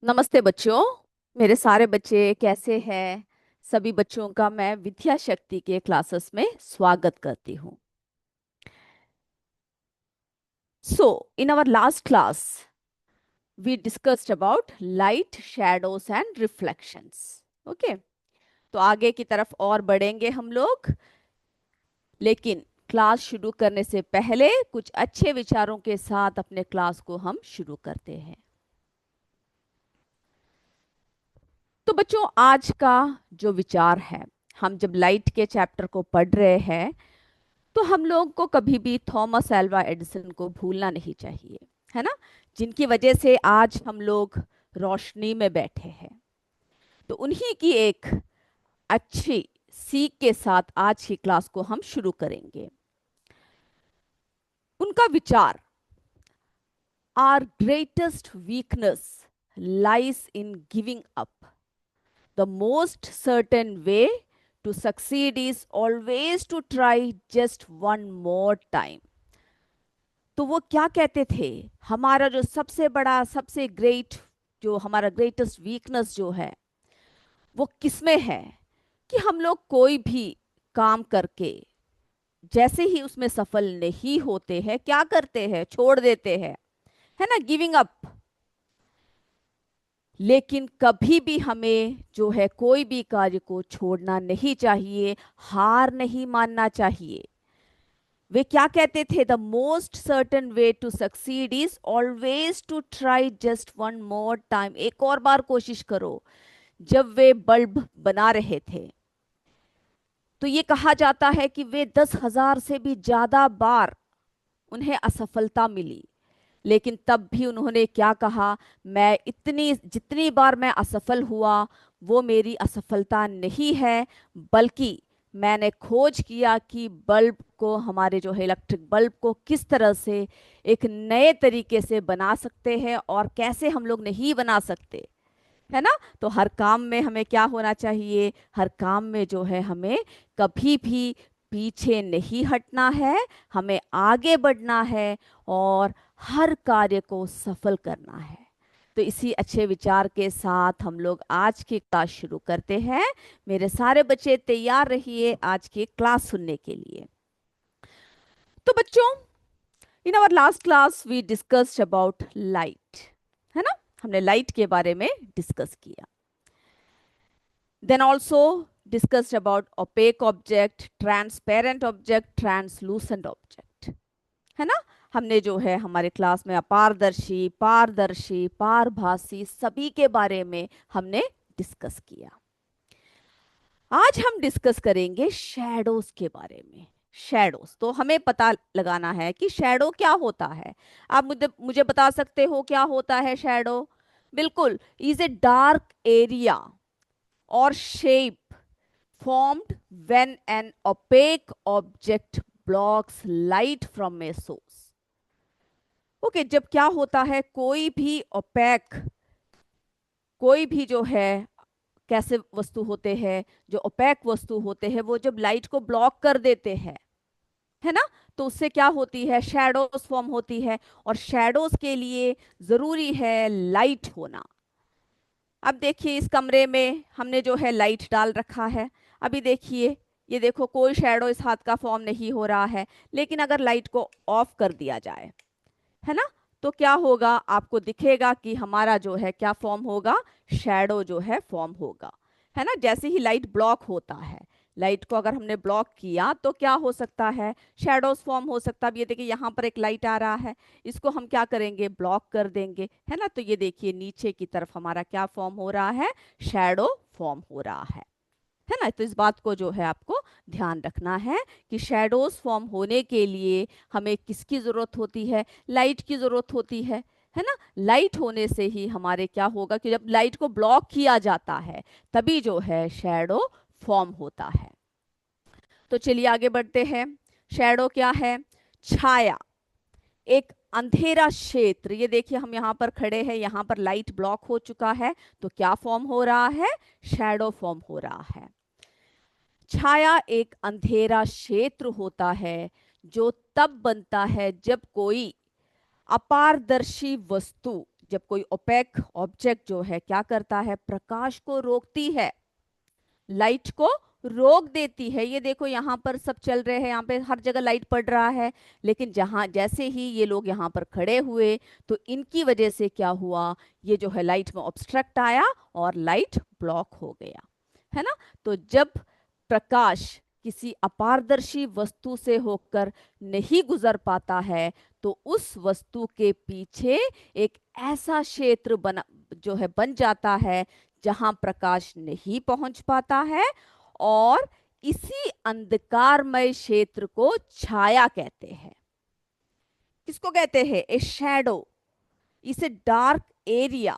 नमस्ते बच्चों। मेरे सारे बच्चे कैसे हैं? सभी बच्चों का मैं विद्या शक्ति के क्लासेस में स्वागत करती हूँ। So in our last class we discussed about light, shadows and reflections. Okay, तो आगे की तरफ और बढ़ेंगे हम लोग, लेकिन क्लास शुरू करने से पहले कुछ अच्छे विचारों के साथ अपने क्लास को हम शुरू करते हैं। तो बच्चों, आज का जो विचार है, हम जब लाइट के चैप्टर को पढ़ रहे हैं तो हम लोग को कभी भी थॉमस एल्वा एडिसन को भूलना नहीं चाहिए, है ना, जिनकी वजह से आज हम लोग रोशनी में बैठे हैं। तो उन्हीं की एक अच्छी सीख के साथ आज की क्लास को हम शुरू करेंगे। उनका विचार, our greatest weakness lies in giving up, the most certain way to succeed is always to try just one more time. तो वो क्या कहते थे, हमारा जो सबसे बड़ा, सबसे ग्रेट, जो हमारा ग्रेटेस्ट वीकनेस जो है वो किसमें है, कि हम लोग कोई भी काम करके जैसे ही उसमें सफल नहीं होते हैं, क्या करते हैं, छोड़ देते हैं, है ना, गिविंग अप। लेकिन कभी भी हमें जो है कोई भी कार्य को छोड़ना नहीं चाहिए, हार नहीं मानना चाहिए। वे क्या कहते थे, the most certain way to succeed is always to try just one more time, एक और बार कोशिश करो। जब वे बल्ब बना रहे थे तो ये कहा जाता है कि वे 10,000 से भी ज्यादा बार उन्हें असफलता मिली, लेकिन तब भी उन्होंने क्या कहा, मैं इतनी जितनी बार मैं असफल हुआ वो मेरी असफलता नहीं है, बल्कि मैंने खोज किया कि बल्ब को, हमारे जो है इलेक्ट्रिक बल्ब को किस तरह से एक नए तरीके से बना सकते हैं और कैसे हम लोग नहीं बना सकते, है ना। तो हर काम में हमें क्या होना चाहिए, हर काम में जो है हमें कभी भी पीछे नहीं हटना है, हमें आगे बढ़ना है और हर कार्य को सफल करना है। तो इसी अच्छे विचार के साथ हम लोग आज की क्लास शुरू करते हैं। मेरे सारे बच्चे तैयार रहिए आज की क्लास सुनने के लिए। तो बच्चों, in our last class we discussed about light, है ना, हमने लाइट के बारे में डिस्कस किया। Then also discussed about opaque object, transparent object, translucent object, है ना। हमने जो है हमारे क्लास में अपारदर्शी, पारदर्शी, पारभासी सभी के बारे में हमने डिस्कस किया। आज हम डिस्कस करेंगे शैडोज के बारे में। शैडोज, तो हमें पता लगाना है कि शैडो क्या होता है। आप मुझे मुझे बता सकते हो क्या होता है शैडो? बिल्कुल, is a dark area or shape formed when an opaque object blocks light from a source. Okay, जब क्या होता है, कोई भी ओपेक, कोई भी जो है, कैसे वस्तु होते हैं, जो ओपेक वस्तु होते हैं, वो जब लाइट को ब्लॉक कर देते हैं, है ना, तो उससे क्या होती है, शैडोज फॉर्म होती है। और शैडोज के लिए जरूरी है लाइट होना। अब देखिए, इस कमरे में हमने जो है लाइट डाल रखा है। अभी देखिए, ये देखो कोई शैडो इस हाथ का फॉर्म नहीं हो रहा है, लेकिन अगर लाइट को ऑफ कर दिया जाए, है ना, तो क्या होगा, आपको दिखेगा कि हमारा जो है क्या फॉर्म होगा, शैडो जो है फॉर्म होगा, है ना। जैसे ही लाइट ब्लॉक होता है, लाइट को अगर हमने ब्लॉक किया तो क्या हो सकता है, शैडोज फॉर्म हो सकता है। अब ये देखिए, यहाँ पर एक लाइट आ रहा है, इसको हम क्या करेंगे, ब्लॉक कर देंगे, है ना। तो ये देखिए, नीचे की तरफ हमारा क्या फॉर्म हो रहा है, शैडो फॉर्म हो रहा है ना। तो इस बात को जो है आपको ध्यान रखना है कि शैडोज फॉर्म होने के लिए हमें किसकी जरूरत होती है, लाइट की जरूरत होती है ना। लाइट होने से ही हमारे क्या होगा कि जब लाइट को ब्लॉक किया जाता है तभी जो है शैडो फॉर्म होता है। तो चलिए आगे बढ़ते हैं। शैडो क्या है? छाया, एक अंधेरा क्षेत्र। ये देखिए, हम यहाँ पर खड़े हैं, यहाँ पर लाइट ब्लॉक हो चुका है, तो क्या फॉर्म हो रहा है, शैडो फॉर्म हो रहा है। छाया एक अंधेरा क्षेत्र होता है जो तब बनता है जब कोई अपारदर्शी वस्तु, जब कोई ओपेक ऑब्जेक्ट जो है क्या करता है, प्रकाश को रोकती है, लाइट को रोक देती है। ये देखो यहाँ पर सब चल रहे हैं, यहाँ पे हर जगह लाइट पड़ रहा है, लेकिन जहाँ जैसे ही ये लोग यहाँ पर खड़े हुए तो इनकी वजह से क्या हुआ, ये जो है लाइट में ऑब्स्ट्रक्ट आया और लाइट ब्लॉक हो गया, है ना। तो जब प्रकाश किसी अपारदर्शी वस्तु से होकर नहीं गुजर पाता है तो उस वस्तु के पीछे एक ऐसा क्षेत्र बना जो है बन जाता है जहां प्रकाश नहीं पहुंच पाता है, और इसी अंधकारमय क्षेत्र को छाया कहते हैं। किसको कहते हैं, ए शैडो। इसे डार्क एरिया,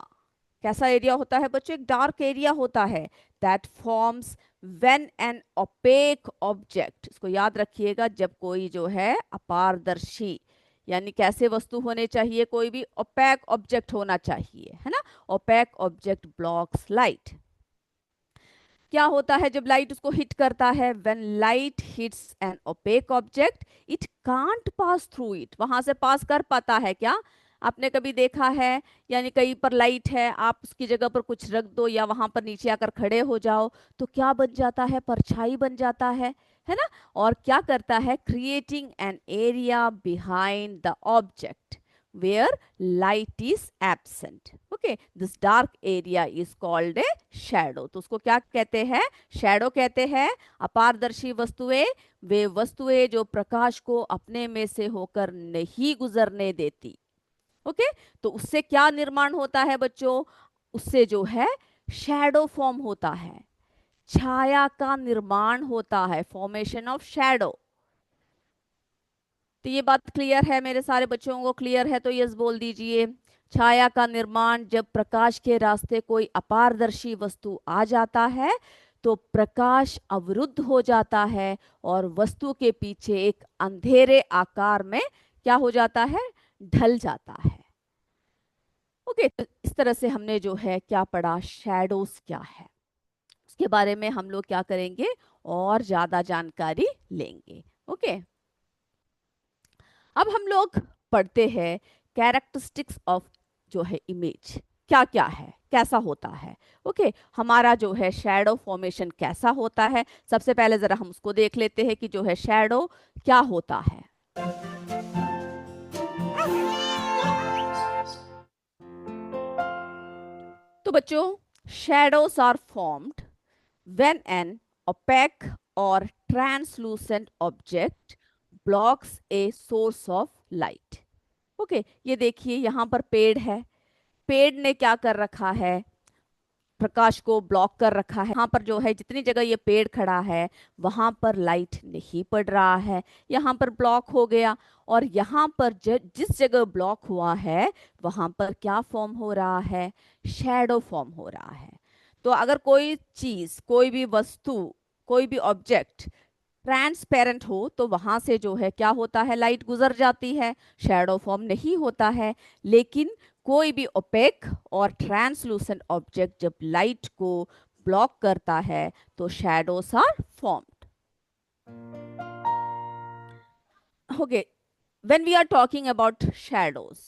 कैसा एरिया होता है बच्चों, एक डार्क एरिया होता है, that forms when an opaque object. इसको याद रखिएगा, जब कोई जो है अपारदर्शी, यानी कैसे वस्तु होने चाहिए, कोई भी ओपेक ऑब्जेक्ट होना चाहिए, है ना। Opaque object blocks light. क्या होता है जब लाइट उसको हिट करता है, when light hits an opaque object it can't pass through it. वहां से पास कर पाता है क्या, आपने कभी देखा है, यानी कहीं पर लाइट है, आप उसकी जगह पर कुछ रख दो या वहां पर नीचे आकर खड़े हो जाओ तो क्या बन जाता है, परछाई बन जाता है ना। और क्या करता है, creating an area behind the object where light is absent. Okay, this dark area is called a shadow. तो उसको क्या कहते हैं, शैडो कहते हैं। अपारदर्शी वस्तुएं, वे वस्तुएं जो प्रकाश को अपने में से होकर नहीं गुजरने देती। ओके, तो उससे क्या निर्माण होता है बच्चों, उससे जो है शैडो फॉर्म होता है, छाया का निर्माण होता है, फॉर्मेशन ऑफ शैडो। तो ये बात क्लियर है, मेरे सारे बच्चों को क्लियर है तो यस बोल दीजिए। छाया का निर्माण, जब प्रकाश के रास्ते कोई अपारदर्शी वस्तु आ जाता है तो प्रकाश अवरुद्ध हो जाता है और वस्तु के पीछे एक अंधेरे आकार में क्या हो जाता है, ढल जाता है। ओके, तो इस तरह से हमने जो है क्या पढ़ा, शैडोज क्या है, उसके बारे में हम लोग क्या करेंगे और ज्यादा जानकारी लेंगे। ओके, अब हम लोग पढ़ते हैं कैरेक्टरिस्टिक्स ऑफ जो है इमेज, क्या क्या है, कैसा होता है। ओके, हमारा जो है शैडो फॉर्मेशन कैसा होता है, सबसे पहले जरा हम उसको देख लेते हैं कि जो है शैडो क्या होता है। तो बच्चों, shadows are formed when an opaque और translucent object blocks a source of light. Okay, ये देखिए यहाँ पर पेड़ है, पेड़ ने क्या कर रखा है, प्रकाश को ब्लॉक कर रखा है। यहाँ पर जो है जितनी जगह ये पेड़ खड़ा है वहां पर लाइट नहीं पड़ रहा है, यहाँ पर ब्लॉक हो गया। और यहाँ पर जिस जगह ब्लॉक हुआ है वहां पर क्या फॉर्म हो रहा है, शैडो फॉर्म हो रहा है। तो अगर कोई चीज, कोई भी वस्तु, कोई भी ऑब्जेक्ट ट्रांसपेरेंट हो तो वहां से जो है क्या होता है, लाइट गुजर जाती है, शैडो फॉर्म नहीं होता है। लेकिन कोई भी ओपेक और ट्रांसलूसेंट ऑब्जेक्ट जब लाइट को ब्लॉक करता है तो shadows are formed. Okay, when we are talking about shadows,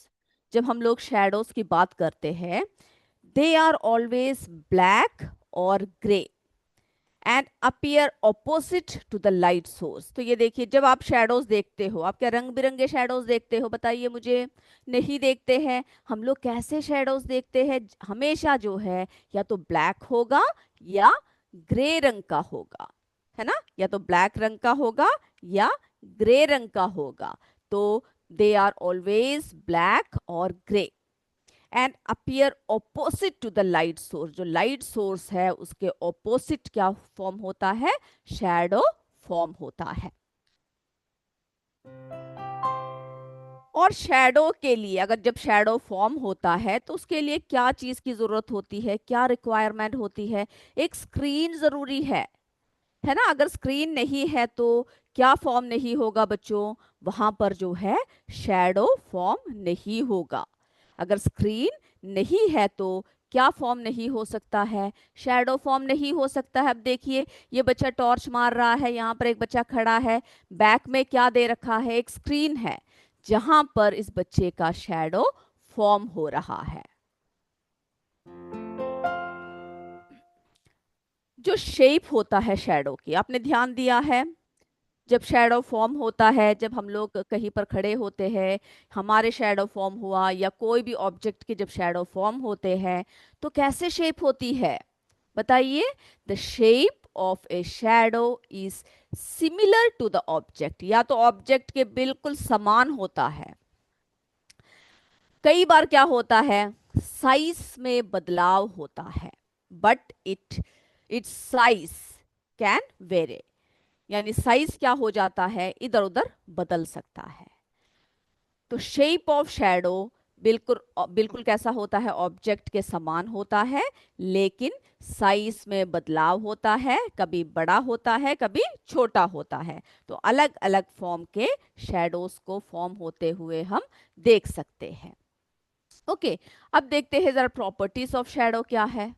जब हम लोग शैडोज की बात करते हैं, दे आर ऑलवेज ब्लैक और grey and appear opposite to the light source. तो ये देखिए, जब आप शैडोज देखते हो, आप क्या रंग बिरंगे शैडोज देखते हो, बताइए मुझे, नहीं देखते हैं। हम लोग कैसे शैडोज देखते हैं, हमेशा जो है या तो ब्लैक होगा या ग्रे रंग का होगा, है ना, या तो ब्लैक रंग का होगा या ग्रे रंग का होगा। तो दे आर ऑलवेज ब्लैक और grey and appear opposite to the light source. जो लाइट सोर्स है उसके ऑपोजिट क्या फॉर्म होता है, शैडो फॉर्म होता है। और शैडो के लिए, अगर जब शैडो फॉर्म होता है तो उसके लिए क्या चीज की जरूरत होती है, क्या रिक्वायरमेंट होती है, एक स्क्रीन जरूरी है ना। अगर स्क्रीन नहीं है तो क्या फॉर्म नहीं होगा बच्चों, वहां पर जो है शैडो फॉर्म नहीं होगा। अगर स्क्रीन नहीं है तो क्या फॉर्म नहीं हो सकता है, शैडो फॉर्म नहीं हो सकता है। अब देखिए, ये बच्चा टॉर्च मार रहा है, यहाँ पर एक बच्चा खड़ा है, बैक में क्या दे रखा है, एक स्क्रीन है जहां पर इस बच्चे का शैडो फॉर्म हो रहा है। जो शेप होता है शैडो की, आपने ध्यान दिया है, जब शैडो फॉर्म होता है, जब हम लोग कहीं पर खड़े होते हैं, हमारे शैडो फॉर्म हुआ, या कोई भी ऑब्जेक्ट के जब शैडो फॉर्म होते हैं, तो कैसे शेप होती है बताइए? The shape of a shadow is similar to the object, या तो ऑब्जेक्ट के बिल्कुल समान होता है। कई बार क्या होता है, साइज में बदलाव होता है, but it's size can very, यानी साइज क्या हो जाता है, इधर उधर बदल सकता है। तो शेप ऑफ शैडो बिल्कुल बिल्कुल कैसा होता है, ऑब्जेक्ट के समान होता है, लेकिन साइज में बदलाव होता है, कभी बड़ा होता है, कभी छोटा होता है। तो अलग अलग फॉर्म के शैडोज को फॉर्म होते हुए हम देख सकते हैं। ओके, अब देखते हैं जरा प्रॉपर्टीज ऑफ शैडो क्या है।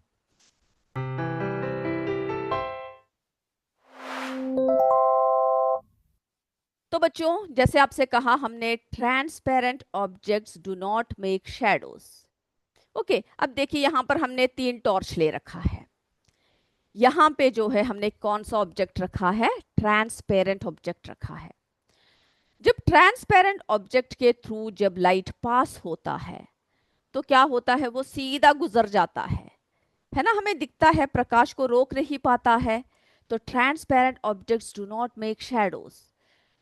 तो बच्चों, जैसे आपसे कहा हमने, transparent objects do not make shadows. Okay, अब देखिए यहां पर हमने 3 टॉर्च ले रखा है। यहां पे जो है हमने कौन सा ऑब्जेक्ट रखा है, ट्रांसपेरेंट ऑब्जेक्ट रखा है। जब ट्रांसपेरेंट ऑब्जेक्ट के थ्रू जब लाइट पास होता है, तो क्या होता है, वो सीधा गुजर जाता है ना, हमें दिखता है, प्रकाश को रोक नहीं पाता है। तो transparent objects do not make shadows.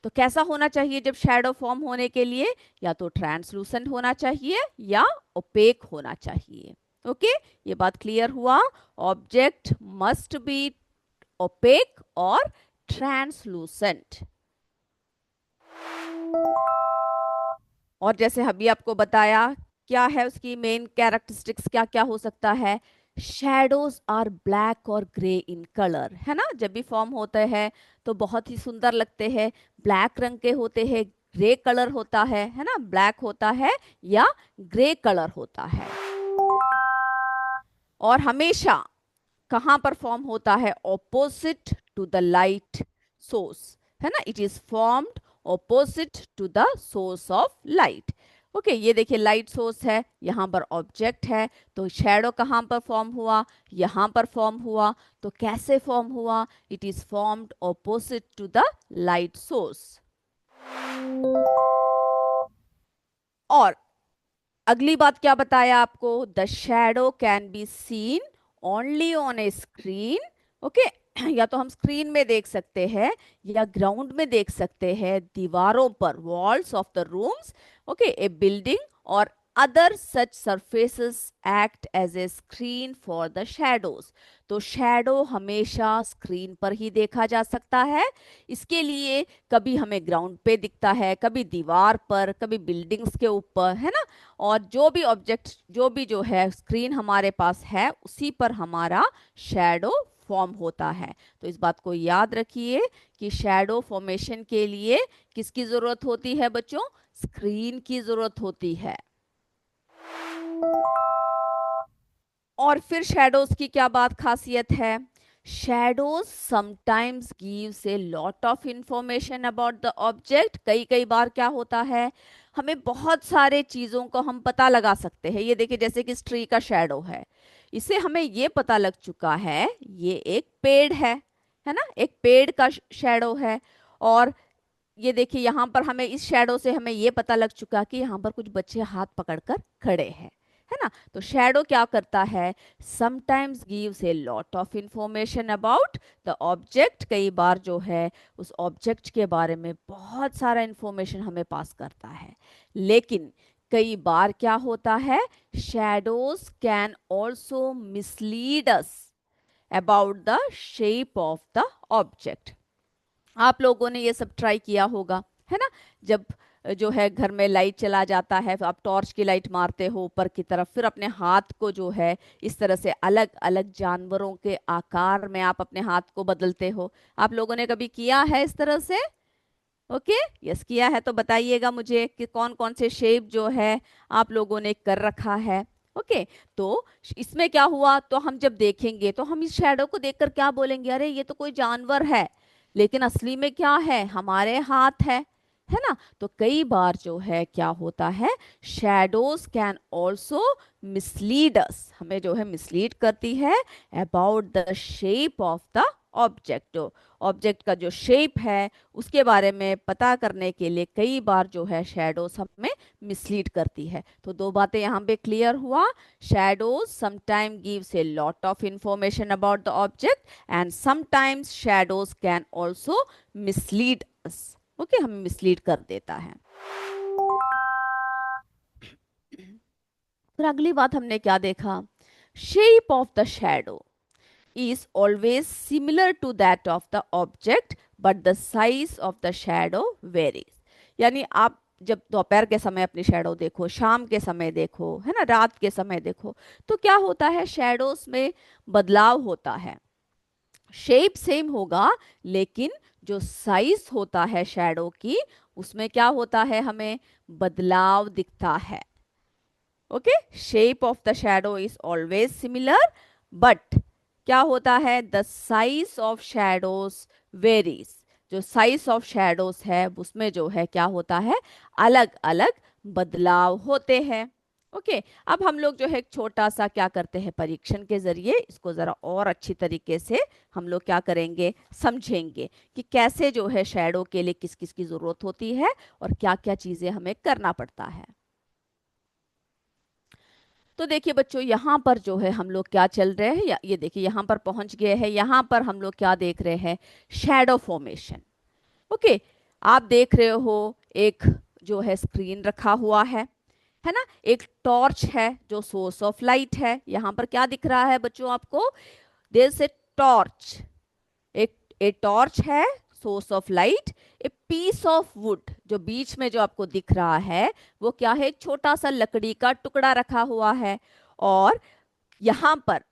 तो कैसा होना चाहिए जब शैडो फॉर्म होने के लिए, या तो ट्रांसलूसेंट होना चाहिए या ओपेक होना चाहिए। ओके, ये बात क्लियर हुआ। ऑब्जेक्ट मस्ट बी ओपेक और ट्रांसलूसेंट। और जैसे अभी आपको बताया, क्या है उसकी मेन कैरेक्टरिस्टिक्स, क्या क्या हो सकता है, शैडोज आर ब्लैक और ग्रे इन कलर, है ना, जब भी फॉर्म होते हैं तो बहुत ही सुंदर लगते हैं, ब्लैक रंग के होते हैं, ग्रे कलर होता है ना, ब्लैक होता है या ग्रे कलर होता है। और हमेशा कहां पर फॉर्म होता है, opposite to the light source, है ना, it is formed opposite to the source of light. Okay, ये देखिए लाइट सोर्स है, यहां पर ऑब्जेक्ट है, तो शैडो कहां पर फॉर्म हुआ, यहां पर फॉर्म हुआ। तो कैसे फॉर्म हुआ, it is formed opposite to the light source. और अगली बात क्या बताया आपको, the shadow can be seen only on a screen. Okay, या तो हम स्क्रीन में देख सकते हैं, या ग्राउंड में देख सकते हैं, दीवारों पर, walls of the rooms, okay, a building और other such surfaces act as a screen for the shadows. तो शैडो हमेशा स्क्रीन पर ही देखा जा सकता है। इसके लिए कभी हमें ग्राउंड पे दिखता है, कभी दीवार पर, कभी बिल्डिंग्स के ऊपर, है ना। और जो भी ऑब्जेक्ट, जो भी जो है स्क्रीन हमारे पास है, उसी पर हमारा शैडो फॉर्म होता है। तो इस बात को याद रखिए कि शैडो फॉर्मेशन के लिए किसकी जरूरत होती है बच्चों, स्क्रीन की जरूरत होती है। और फिर शैडोज की क्या बात खासियत है, shadows sometimes gives a lot of information about the object. कई कई बार क्या होता है, हमें बहुत सारे चीजों को हम पता लगा सकते हैं। ये देखिए, जैसे कि इस ट्री का शैडो है, इससे हमें ये पता लग चुका है ये एक पेड़ है ना, एक पेड़ का शैडो है। और ये देखिए यहाँ पर हमें इस शैडो से हमें ये पता लग चुका कि यहाँ पर कुछ बच्चे हाथ पकड़कर खड़े हैं, है ना। तो शैडो क्या करता है, sometimes gives a lot of information about the object. कई बार जो है उस ऑब्जेक्ट के बारे में बहुत सारा इंफॉर्मेशन हमें पास करता है। लेकिन कई बार क्या होता है, shadows can also mislead us about the shape of the object. आप लोगों ने ये सब ट्राई किया होगा, है ना। जब जो है घर में लाइट चला जाता है, तो आप टॉर्च की लाइट मारते हो ऊपर की तरफ, फिर अपने हाथ को जो है इस तरह से अलग अलग जानवरों के आकार में आप अपने हाथ को बदलते हो। आप लोगों ने कभी किया है इस तरह से? ओके, यस किया है तो बताइएगा मुझे कि कौन कौन से शेप जो है आप लोगों ने कर रखा है। ओके, तो इसमें क्या हुआ, तो हम जब देखेंगे तो हम इस शैडो को देखकर क्या बोलेंगे, अरे ये तो कोई जानवर है। लेकिन असली में क्या है, हमारे हाथ है है ना। तो कई बार जो है क्या होता है, शैडोज कैन ऑल्सो मिसलीड अस, हमें जो है मिसलीड करती है about the shape of the object. Object का जो शेप है उसके बारे में पता करने के लिए कई बार जो है शैडोज हमें मिसलीड करती है। तो दो बातें यहाँ पे क्लियर हुआ, shadows sometime gives a lot of information about the object and sometimes shadows can also mislead us. Okay, हमें मिसलीड कर देता है। फिर अगली बात हमने क्या देखा, shape of the shadow is always similar to that of the object but the size of the shadow varies। यानी आप जब दोपहर के समय अपनी शैडो देखो, शाम के समय देखो, है ना, रात के समय देखो, तो क्या होता है, शैडोज में बदलाव होता है। शेप सेम होगा लेकिन जो साइज होता है शैडो की उसमें क्या होता है, हमें बदलाव दिखता है। Okay, shape of the shadow is always similar but क्या होता है, the size of shadows varies, जो साइज ऑफ शैडोज है उसमें जो है क्या होता है, अलग अलग बदलाव होते हैं। ओके, अब हम लोग जो है एक छोटा सा क्या करते हैं, परीक्षण के जरिए इसको जरा और अच्छी तरीके से हम लोग क्या करेंगे, समझेंगे कि कैसे जो है शैडो के लिए किस किस की जरूरत होती है और क्या क्या चीजें हमें करना पड़ता है। तो देखिए बच्चों, यहाँ पर जो है हम लोग क्या चल रहे हैं, ये देखिए यहाँ पर पहुंच गए हैं। यहाँ पर हम लोग क्या देख रहे हैं, शैडो फॉर्मेशन। ओके, आप देख रहे हो एक जो है स्क्रीन रखा हुआ है ना, एक टॉर्च है जो सोर्स ऑफ लाइट है। यहाँ पर क्या दिख रहा है बच्चों आपको, देयर से टॉर्च, एक ए टॉर्च है, source of light, a piece of wood, जो बीच में जो आपको दिख रहा है वो क्या है, एक छोटा सा लकड़ी का टुकड़ा रखा हुआ है। और यहाँ पर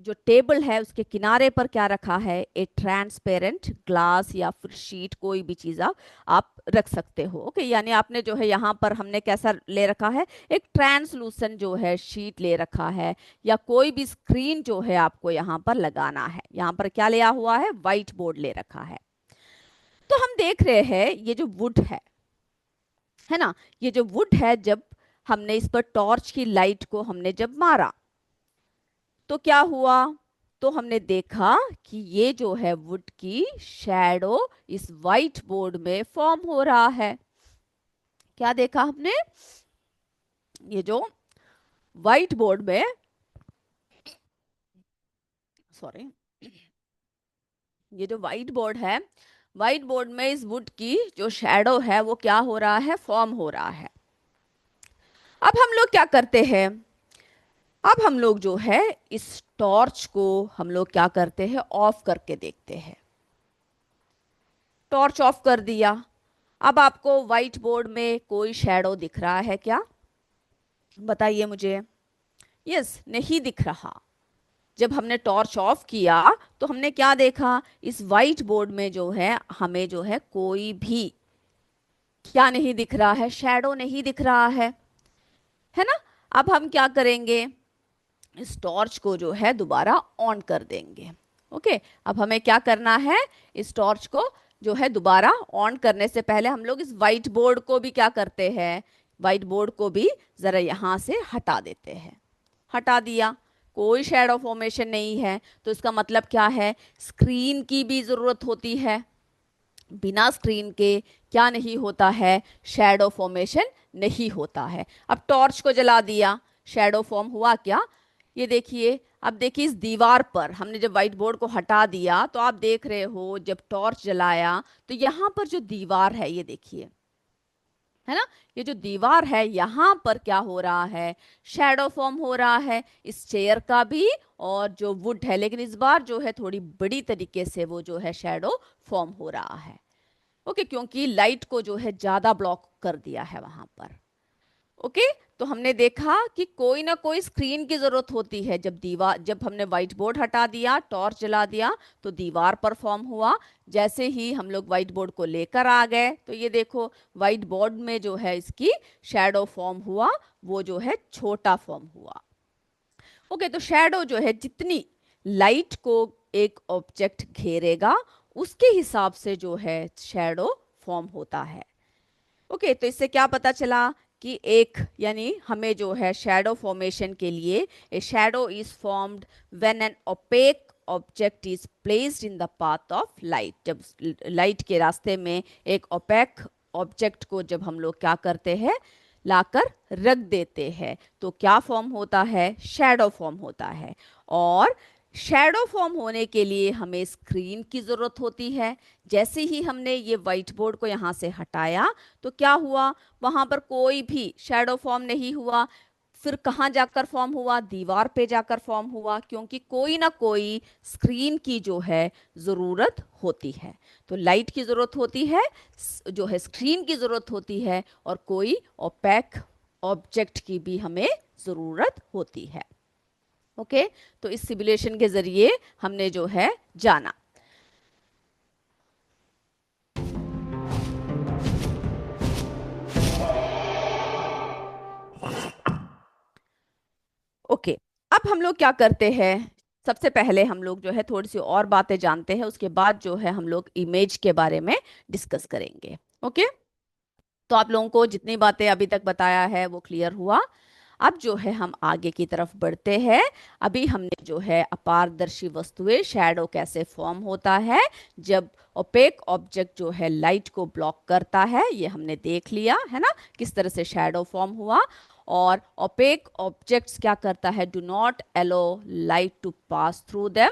जो टेबल है उसके किनारे पर क्या रखा है, ए ट्रांसपेरेंट ग्लास या फिर शीट, कोई भी चीज आप रख सकते हो। ओके, यानी आपने जो है यहाँ पर हमने कैसा ले रखा है, एक ट्रांसलूसेंट जो है शीट ले रखा है, या कोई भी स्क्रीन जो है आपको यहाँ पर लगाना है। यहाँ पर क्या लिया हुआ है, व्हाइट बोर्ड ले रखा है। तो हम देख रहे हैं ये जो वुड है ना, ये जो वुड है, जब हमने इस पर टॉर्च की लाइट को हमने जब मारा तो क्या हुआ, तो हमने देखा कि ये जो है वुड की शैडो इस व्हाइट बोर्ड में फॉर्म हो रहा है। क्या देखा हमने, ये जो व्हाइट बोर्ड में, सॉरी, ये जो व्हाइट बोर्ड है, व्हाइट बोर्ड में इस वुड की जो शैडो है वो क्या हो रहा है, फॉर्म हो रहा है। अब हम लोग क्या करते हैं, अब हम लोग जो है इस टॉर्च को हम लोग क्या करते हैं, ऑफ करके देखते हैं। टॉर्च ऑफ कर दिया, अब आपको व्हाइट बोर्ड में कोई शैडो दिख रहा है क्या, बताइए मुझे। यस, नहीं दिख रहा। जब हमने टॉर्च ऑफ किया तो हमने क्या देखा, इस व्हाइट बोर्ड में जो है हमें जो है कोई भी क्या नहीं दिख रहा है, शैडो नहीं दिख रहा है ना। अब हम क्या करेंगे, इस टॉर्च को जो है दोबारा ऑन कर देंगे। ओके, अब हमें क्या करना है, इस टॉर्च को जो है दोबारा ऑन करने से पहले हम लोग इस व्हाइट बोर्ड को भी क्या करते हैं, व्हाइट बोर्ड को भी जरा यहां से हटा देते हैं। हटा दिया, कोई शैडो फॉर्मेशन नहीं है, तो इसका मतलब क्या है, स्क्रीन की भी जरूरत होती है। बिना स्क्रीन के क्या नहीं होता है, शैडो फॉर्मेशन नहीं होता है। अब टॉर्च को जला दिया, शैडो फॉर्म हुआ क्या, ये देखिए। अब देखिए इस दीवार पर हमने जब व्हाइट बोर्ड को हटा दिया तो आप देख रहे हो जब टॉर्च जलाया तो यहाँ पर जो दीवार है ये देखिए, है ना, ये जो दीवार है यहाँ पर क्या हो रहा है, शैडो फॉर्म हो रहा है, इस चेयर का भी और जो वुड है, लेकिन इस बार जो है थोड़ी बड़ी तरीके से वो जो है शैडो फॉर्म हो रहा है। ओके, क्योंकि लाइट को जो है ज्यादा ब्लॉक कर दिया है वहां पर। ओके, तो हमने देखा कि कोई ना कोई स्क्रीन की जरूरत होती है। जब हमने व्हाइट बोर्ड हटा दिया, टॉर्च जला दिया, तो दीवार पर फॉर्म हुआ। जैसे ही हम लोग व्हाइट बोर्ड को लेकर आ गए तो ये देखो व्हाइट बोर्ड में जो है इसकी शैडो फॉर्म हुआ, वो जो है छोटा फॉर्म हुआ। ओके, तो शैडो जो है जितनी लाइट को एक ऑब्जेक्ट घेरेगा उसके हिसाब से जो है शैडो फॉर्म होता है। ओके, तो इससे क्या पता चला कि एक यानी हमें जो है शैडो फॉर्मेशन के लिए ए shadow is formed when an opaque object is placed in the path of light. जब लाइट के रास्ते में एक ओपेक ऑब्जेक्ट को जब हम लोग क्या करते हैं, लाकर रख देते हैं, तो क्या फॉर्म होता है, शैडो फॉर्म होता है। और शैडो फॉर्म होने के लिए हमें स्क्रीन की ज़रूरत होती है। जैसे ही हमने ये व्हाइट बोर्ड को यहाँ से हटाया तो क्या हुआ, वहाँ पर कोई भी शैडो फॉर्म नहीं हुआ। फिर कहाँ जाकर फॉर्म हुआ, दीवार पे जाकर फॉर्म हुआ, क्योंकि कोई ना कोई स्क्रीन की जो है ज़रूरत होती है। तो लाइट की ज़रूरत होती है, जो है स्क्रीन की ज़रूरत होती है, और कोई ओपेक ऑब्जेक्ट की भी हमें ज़रूरत होती है। ओके, तो इस सिमुलेशन के ज़रिए हमने जो है जाना। ओके, अब हम लोग क्या करते हैं, सबसे पहले हम लोग जो है थोड़ी सी और बातें जानते हैं, उसके बाद जो है हम लोग इमेज के बारे में डिस्कस करेंगे। ओके, तो आप लोगों को जितनी बातें अभी तक बताया है वो क्लियर हुआ। अब जो है हम आगे की तरफ बढ़ते हैं। अभी हमने जो है अपारदर्शी वस्तुएं, शैडो कैसे फॉर्म होता है जब ओपेक ऑब्जेक्ट जो है लाइट को ब्लॉक करता है, ये हमने देख लिया है ना, किस तरह से शैडो फॉर्म हुआ। और ओपेक ऑब्जेक्ट्स क्या करता है, do not allow light to pass through them.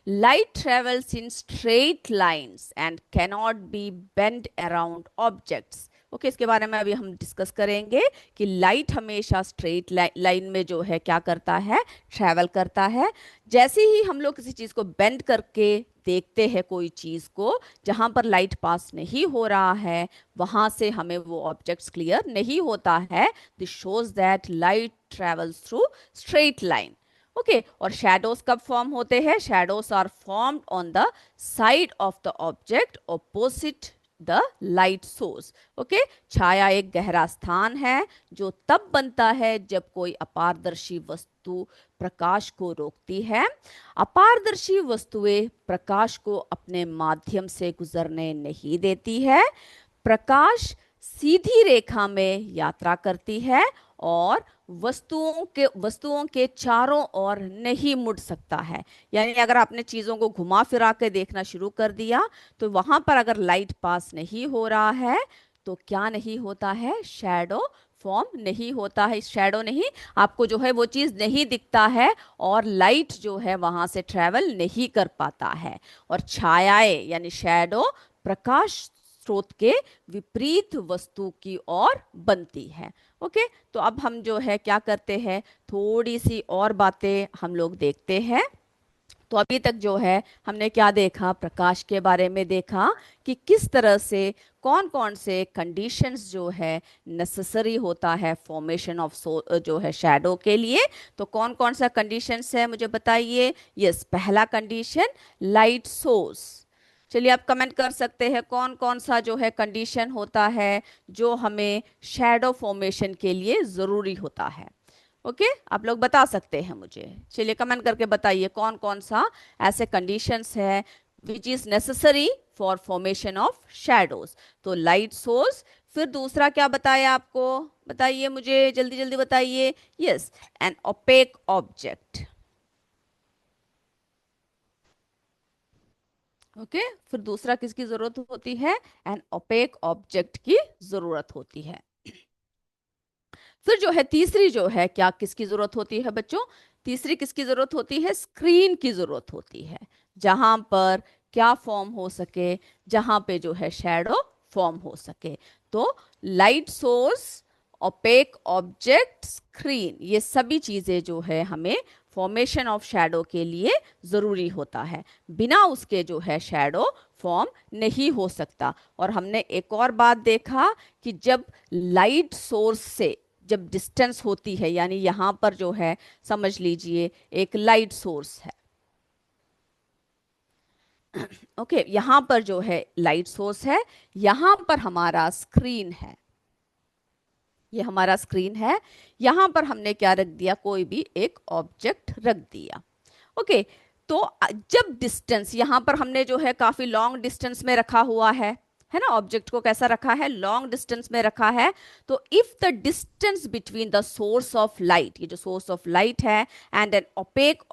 Light travels in straight lines and cannot be bent around objects. Okay, इसके बारे में अभी हम डिस्कस करेंगे कि लाइट हमेशा स्ट्रेट लाइन में जो है क्या करता है, ट्रैवल करता है। जैसे ही हम लोग किसी चीज़ को बेंड करके देखते हैं, कोई चीज़ को जहाँ पर लाइट पास नहीं हो रहा है, वहाँ से हमें वो ऑब्जेक्ट्स क्लियर नहीं होता है। This shows that light travels through straight line. Okay, और शैडोज कब फॉर्म होते हैं, shadows are formed on the side of the object opposite the light source. Okay, छाया एक गहरा स्थान है जो तब बनता है जब कोई अपारदर्शी वस्तु प्रकाश को रोकती है। अपारदर्शी वस्तुएं प्रकाश को अपने माध्यम से गुजरने नहीं देती है। प्रकाश सीधी रेखा में यात्रा करती है और वस्तुओं के चारों ओर नहीं मुड़ सकता है। यानी अगर आपने चीज़ों को घुमा फिरा के देखना शुरू कर दिया, तो वहां पर अगर लाइट पास नहीं हो रहा है तो क्या नहीं होता है, शैडो फॉर्म नहीं होता है। शैडो नहीं, आपको जो है वो चीज़ नहीं दिखता है, और लाइट जो है वहां से ट्रेवल नहीं कर पाता है। और छायाएं यानी शैडो प्रकाश स्रोत के विपरीत वस्तु की ओर बनती है। ओके, तो अब हम जो है क्या करते हैं, थोड़ी सी और बातें हम लोग देखते हैं। तो अभी तक जो है हमने क्या देखा, प्रकाश के बारे में देखा कि किस तरह से कौन कौन से कंडीशंस जो है नेसेसरी होता है फॉर्मेशन ऑफ जो है शैडो के लिए। तो कौन कौन सा कंडीशंस है मुझे बताइए। यस, पहला कंडीशन लाइट सोर्स। चलिए आप कमेंट कर सकते हैं कौन कौन सा जो है कंडीशन होता है जो हमें शैडो फॉर्मेशन के लिए ज़रूरी होता है। ओके, आप लोग बता सकते हैं मुझे, चलिए कमेंट करके बताइए कौन कौन सा ऐसे कंडीशंस है which is necessary for formation of shadows. तो लाइट सोर्स, फिर दूसरा क्या बताया आपको, बताइए मुझे जल्दी जल्दी बताइए। Yes, an opaque object. Okay, फिर दूसरा किसकी जरूरत होती है, एन ओपेक ऑब्जेक्ट की जरूरत होती है। फिर जो है तीसरी जो है क्या किसकी जरूरत होती है बच्चों, तीसरी किसकी जरूरत होती है, स्क्रीन की जरूरत होती है, जहां पर क्या फॉर्म हो सके, जहां पे जो है शैडो फॉर्म हो सके। तो light source, opaque object, screen, ये सभी चीजें जो है हमें फॉर्मेशन ऑफ शैडो के लिए जरूरी होता है। बिना उसके जो है शैडो फॉर्म नहीं हो सकता। और हमने एक और बात देखा कि जब लाइट सोर्स से जब डिस्टेंस होती है, यानी यहां पर जो है समझ लीजिए एक लाइट सोर्स है। ओके, यहां पर जो है लाइट सोर्स है, यहां पर हमारा स्क्रीन है, ये हमारा स्क्रीन है। यहां पर हमने क्या रख दिया, कोई भी एक ऑब्जेक्ट रख दिया। ओके, तो जब डिस्टेंस यहां पर हमने जो है काफी लॉन्ग डिस्टेंस में रखा हुआ है, है ना, ऑब्जेक्ट को कैसा रखा है, लॉन्ग डिस्टेंस में रखा है। तो if the distance between the source of light, ये जो सोर्स ऑफ लाइट है, and an opaque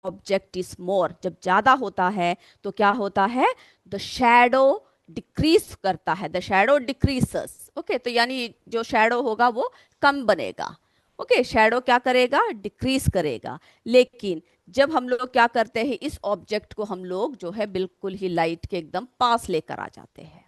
object is more, जब ज्यादा होता है तो क्या होता है, द शैडो डिक्रीज करता है, द शैडो डिक्रीसेस। ओके, तो यानी जो शैडो होगा वो कम बनेगा। ओके, शैडो क्या करेगा, डिक्रीज करेगा। लेकिन जब हम लोग क्या करते हैं, इस ऑब्जेक्ट को हम लोग जो है बिल्कुल ही लाइट के एकदम पास लेकर आ जाते हैं।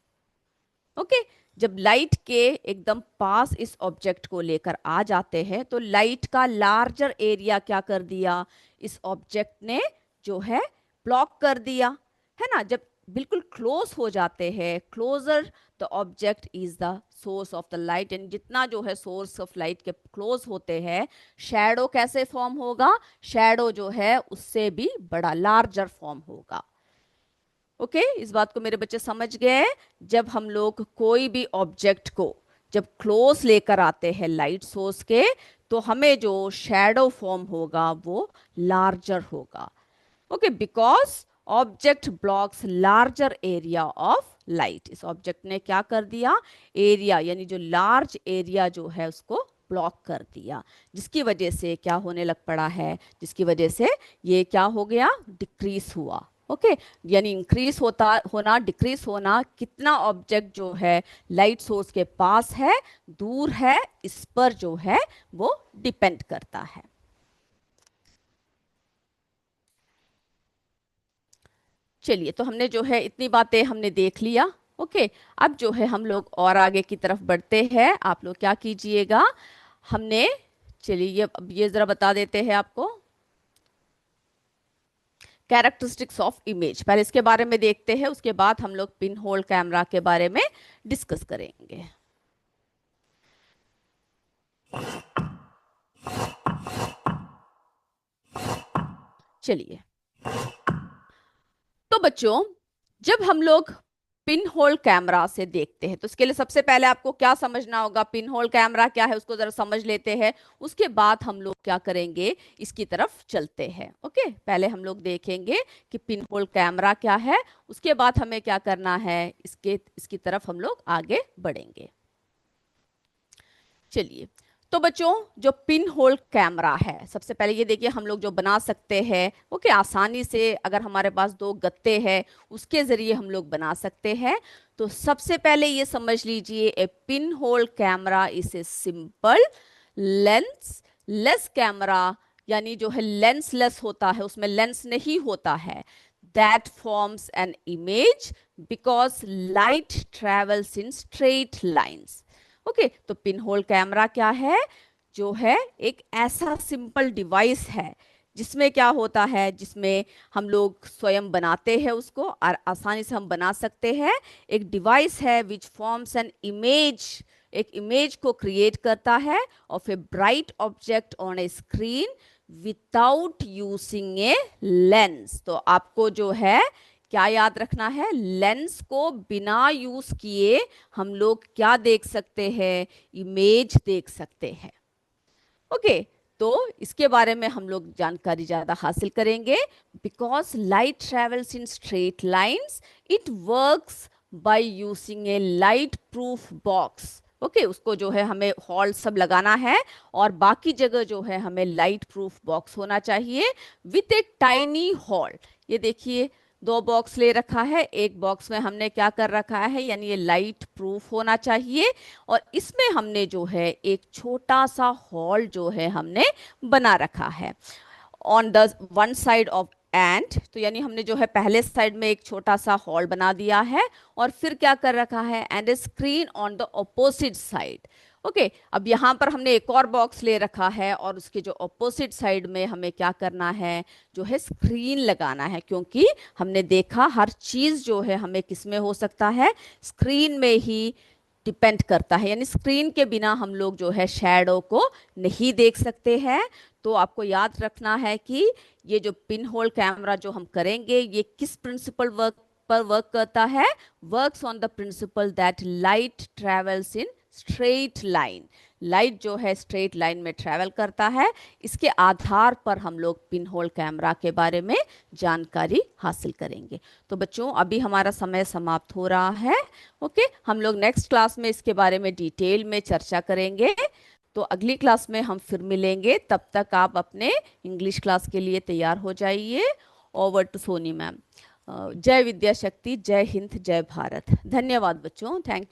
ओके, जब लाइट के एकदम पास इस ऑब्जेक्ट को लेकर आ जाते हैं तो लाइट का लार्जर एरिया क्या कर दिया, इस ऑब्जेक्ट ने जो है ब्लॉक कर दिया, है ना। जब बिल्कुल क्लोज हो जाते हैं, closer the object is the source of the light, and जितना जो है सोर्स ऑफ लाइट के क्लोज होते हैं, शैडो कैसे फॉर्म होगा, शैडो जो है उससे भी बड़ा लार्जर फॉर्म होगा। ओके, इस बात को मेरे बच्चे समझ गए। जब हम लोग कोई भी ऑब्जेक्ट को जब क्लोज लेकर आते हैं लाइट सोर्स के, तो हमें जो शैडो फॉर्म होगा वो लार्जर होगा। Okay, because object blocks larger area of light, इस ऑब्जेक्ट ने क्या कर दिया, एरिया यानी जो लार्ज एरिया जो है उसको ब्लॉक कर दिया, जिसकी वजह से क्या होने लग पड़ा है, जिसकी वजह से ये क्या हो गया, डिक्रीज हुआ। ओके, यानी इंक्रीज होना डिक्रीज होना, कितना ऑब्जेक्ट जो है लाइट सोर्स के पास है, दूर है, इस पर जो है वो डिपेंड करता है। चलिए, तो हमने जो है इतनी बातें हमने देख लिया। ओके, अब जो है हम लोग और आगे की तरफ बढ़ते हैं। आप लोग क्या कीजिएगा, हमने, चलिए अब ये जरा बता देते हैं आपको, कैरेक्टरिस्टिक्स ऑफ इमेज, पहले इसके बारे में देखते हैं, उसके बाद हम लोग पिन होल कैमरा के बारे में डिस्कस करेंगे। चलिए, तो बच्चों, जब हम लोग पिन होल कैमरा से देखते हैं तो उसके लिए सबसे पहले आपको क्या समझना होगा, पिन होल कैमरा क्या है उसको जरा समझ लेते हैं, उसके बाद हम लोग क्या करेंगे, इसकी तरफ चलते हैं। ओके, पहले हम लोग देखेंगे कि पिन होल कैमरा क्या है, उसके बाद हमें क्या करना है, इसकी तरफ हम लोग आगे बढ़ेंगे। चलिए, तो बच्चों, जो पिन होल कैमरा है, सबसे पहले ये देखिए हम लोग जो बना सकते हैं, ओके, आसानी से, अगर हमारे पास दो गत्ते हैं उसके जरिए हम लोग बना सकते हैं। तो सबसे पहले ये समझ लीजिए, a pinhole camera is a simple lensless camera, यानी जो है लेंस लेस होता है, उसमें लेंस नहीं होता है, that forms an image because light travels in straight lines. Okay, तो पिन होल कैमरा क्या है, जो है एक ऐसा सिंपल डिवाइस है जिसमें क्या होता है, जिसमें हम लोग स्वयं बनाते हैं उसको, और आसानी से हम बना सकते हैं। एक डिवाइस है विच फॉर्म्स एन इमेज, एक इमेज को क्रिएट करता है of a bright object on a screen without using a lens. तो आपको जो है क्या याद रखना है, लेंस को बिना यूज किए हम लोग क्या देख सकते हैं, इमेज देख सकते हैं। ओके, तो इसके बारे में हम लोग जानकारी ज्यादा हासिल करेंगे। Because light travels in straight lines, it works by using A light proof box. Okay, उसको जो है हमें हॉल सब लगाना है और बाकी जगह जो है हमें लाइट प्रूफ बॉक्स होना चाहिए विथ ए टाइनी हॉल। ये देखिए, दो बॉक्स ले रखा है, एक बॉक्स में हमने क्या कर रखा है, यानी ये लाइट प्रूफ होना चाहिए, और इसमें हमने जो है एक छोटा सा हॉल जो है हमने बना रखा है on the one side of and. तो यानी हमने जो है पहले साइड में एक छोटा सा हॉल बना दिया है, और फिर क्या कर रखा है, and A screen on the opposite side. Okay, अब यहाँ पर हमने एक और बॉक्स ले रखा है, और उसके जो ऑपोजिट साइड में हमें क्या करना है, जो है स्क्रीन लगाना है, क्योंकि हमने देखा हर चीज जो है हमें किसमें हो सकता है, स्क्रीन में ही डिपेंड करता है, यानी स्क्रीन के बिना हम लोग जो है शैडो को नहीं देख सकते हैं। तो आपको याद रखना है कि ये जो पिन होल कैमरा जो हम करेंगे, ये किस प्रिंसिपल पर वर्क करता है, works on the principal that light travels in straight line. Light जो है स्ट्रेट लाइन में ट्रैवल करता है। इसके आधार पर हम लोग पिन होल कैमरा के बारे में जानकारी हासिल करेंगे। तो बच्चों अभी हमारा समय समाप्त हो रहा है। ओके, हम लोग नेक्स्ट क्लास में इसके बारे में डिटेल में चर्चा करेंगे। तो अगली क्लास में हम फिर मिलेंगे, तब तक आप अपने इंग्लिश क्लास के लिए तैयार हो जाइए। Over to Soni ma'am. जय विद्या शक्ति, जय हिंद, जय भारत। धन्यवाद बच्चों, थैंक यू।